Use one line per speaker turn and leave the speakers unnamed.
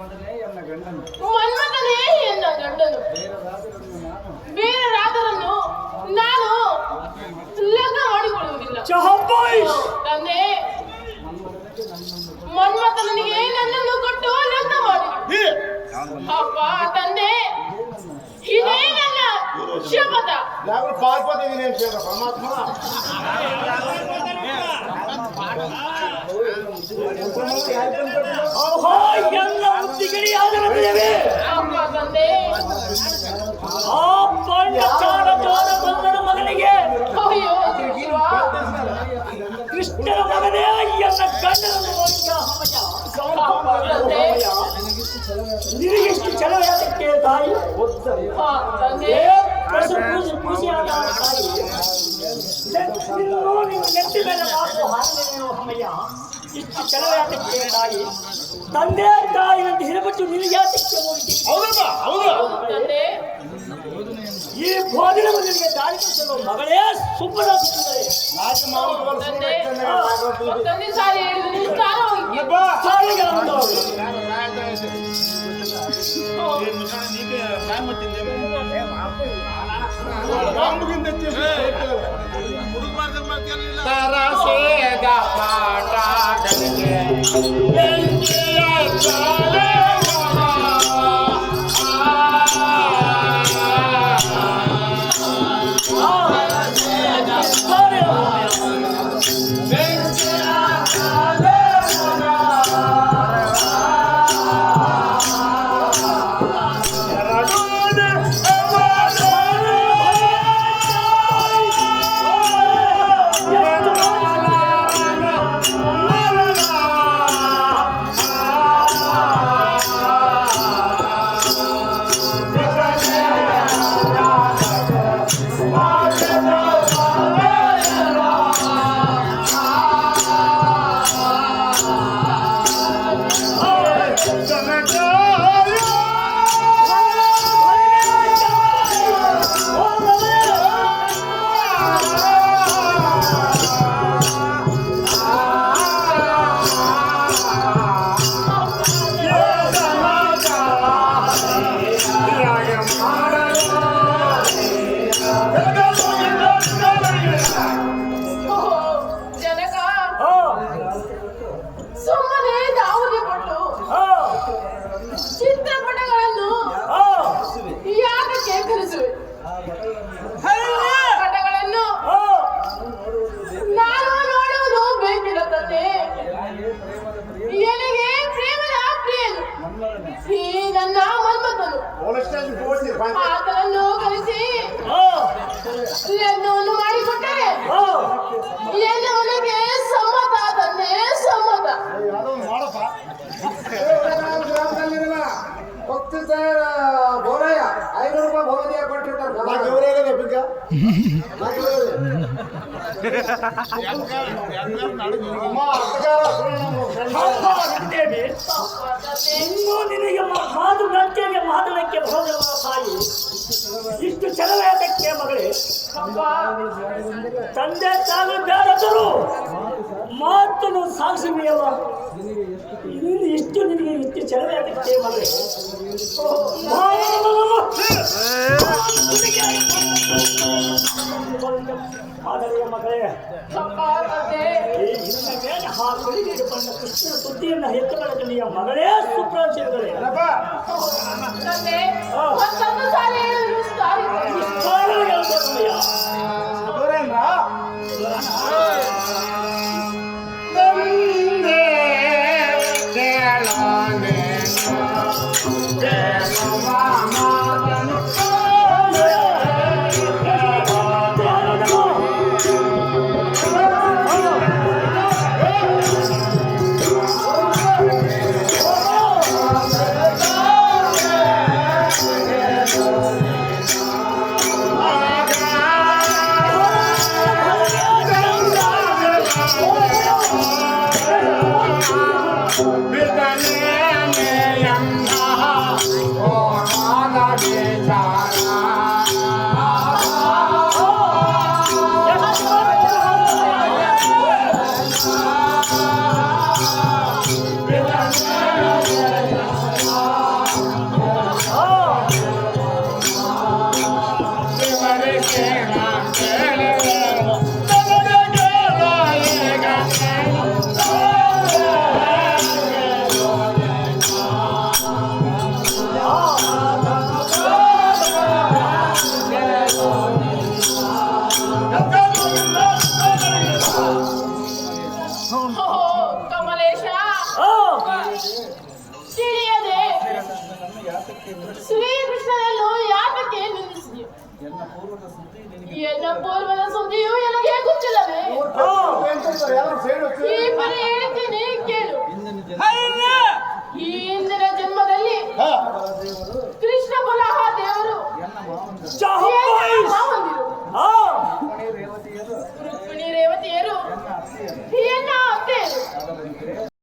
ಮನ್ಮಥನೇ ಎನ್ನ ಗಂಡನು. ಬೇರೆರಾದರನ್ನು ನಾನು ಲಗ್ನ ಮಾಡಿಕೊಳ್ಳುವುದಿಲ್ಲ ತಂದೆ. ಮನ್ಮಥನಿಗೆ ನನ್ನನ್ನು ಕೊಟ್ಟು ಲಗ್ನ ಮಾಡಿ ಅಪ್ಪ ತಂದೆ, ಇದೇ ನನ್ನ ಶಪಥ.
ಪರಮಾತ್ಮ
ಎಲ್ಲ ಉದ್ದಿಗಡಿಯಾದರೆ
ಅಪ್ಪ ತಂದೆ,
ಆ ಪಾಂಡಚಾರ ಜೋರ ಬಂದನ ಮಗನಿಗೆ
ಅಯ್ಯೋ ಶಿವ,
ಕೃಷ್ಣನ ಮಗನೇ ಎನ್ನ ಗಂಡನನ್ನು
ಅಪ್ಪ ತಂದೆ,
ನಿನಗೆಷ್ಟು ಚೆಲುವೆ ಅದಕ್ಕೆ ತಾಯಿ
ತಂದೆ,
ಖುಷಿಯಾದ ತಾಯಿ ನಿಮ್ಮ ನೆತ್ತಿ ಮೇಲೆ ಮಾತು ಹಾರಲೇನು ಅಮ್ಮಯ್ಯ. ಇಷ್ಟು ಚೆಲುವೆ ಅದಕ್ಕೆ ತಾಯಿ, ತಂದೆ ತಾಯಿ ಅಂತ ಹಿರಬಿಟ್ಟು ನಿನಗೆ ಯಾತಕ್ಕೆ
ತಂದೆ,
ಈ ಭೋಜನ ಮಗನಿಗೆ ದಾರಿ ಕಲಿಸಲು ಮಗಳೇ ಸುಬ್ಬರಾಜ
ತಂದೆ, ತಂದೆ ಸಾರಿ ಹೇಳಿದ್ರು ನೀನು
ತರಸೇದ ಪಾಠಗಳಿಗೆ
ಆತನನ್ನು ಕರೆಸಿ ಲಗ್ನವನ್ನು ಮಾಡಿಕೊಟ್ಟರೆ ಎಲ್ಲವನಿಗೆ ಸಮ್ಮತ ತಂದೆ, ಸಮ್ಮತ.
ಬೋರಯ್ಯ 500 ರೂಪಾಯಿ ಭವದಿಯ ಕೊಟ್ಟಿರ್ತಾರೆ.
ಇನ್ನೂ ನಿನಗೆ ಮಾತು ನಂಟೆಗೆ ಮಾತನಕ್ಕೆ ಬರೋದಿಲ್ಲ ತಾಯಿ. ಇಷ್ಟು ಚೆಲುವೆ ಅದಕ್ಕೆ ಮಗಳೇ. ತಂದೆ ತಾನು ಬೇಡದರು ಮಾತನ್ನು ಸಾಗಿಸುವೆಯಲ್ಲ. ಇಷ್ಟು ನಿನಗೆ ಇಷ್ಟು ಚೆಲುವೆ ಅದಕ್ಕೆ ಮಗಳೇ. ಆದರೆ ಮಗಳೇ, ಇನ್ನು ಮೇಲೆ ಆ ಕೊಡುಗೆಗೆ ಬಂದ ಕೃಷ್ಣನ ಸುದ್ದಿಯನ್ನು ಹೆಚ್ಚುಗಳಲ್ಲಿಯ ಮಗಳೇ ಸುಪ್ರಾಂಶಗಳೇ.
ತಂದೆ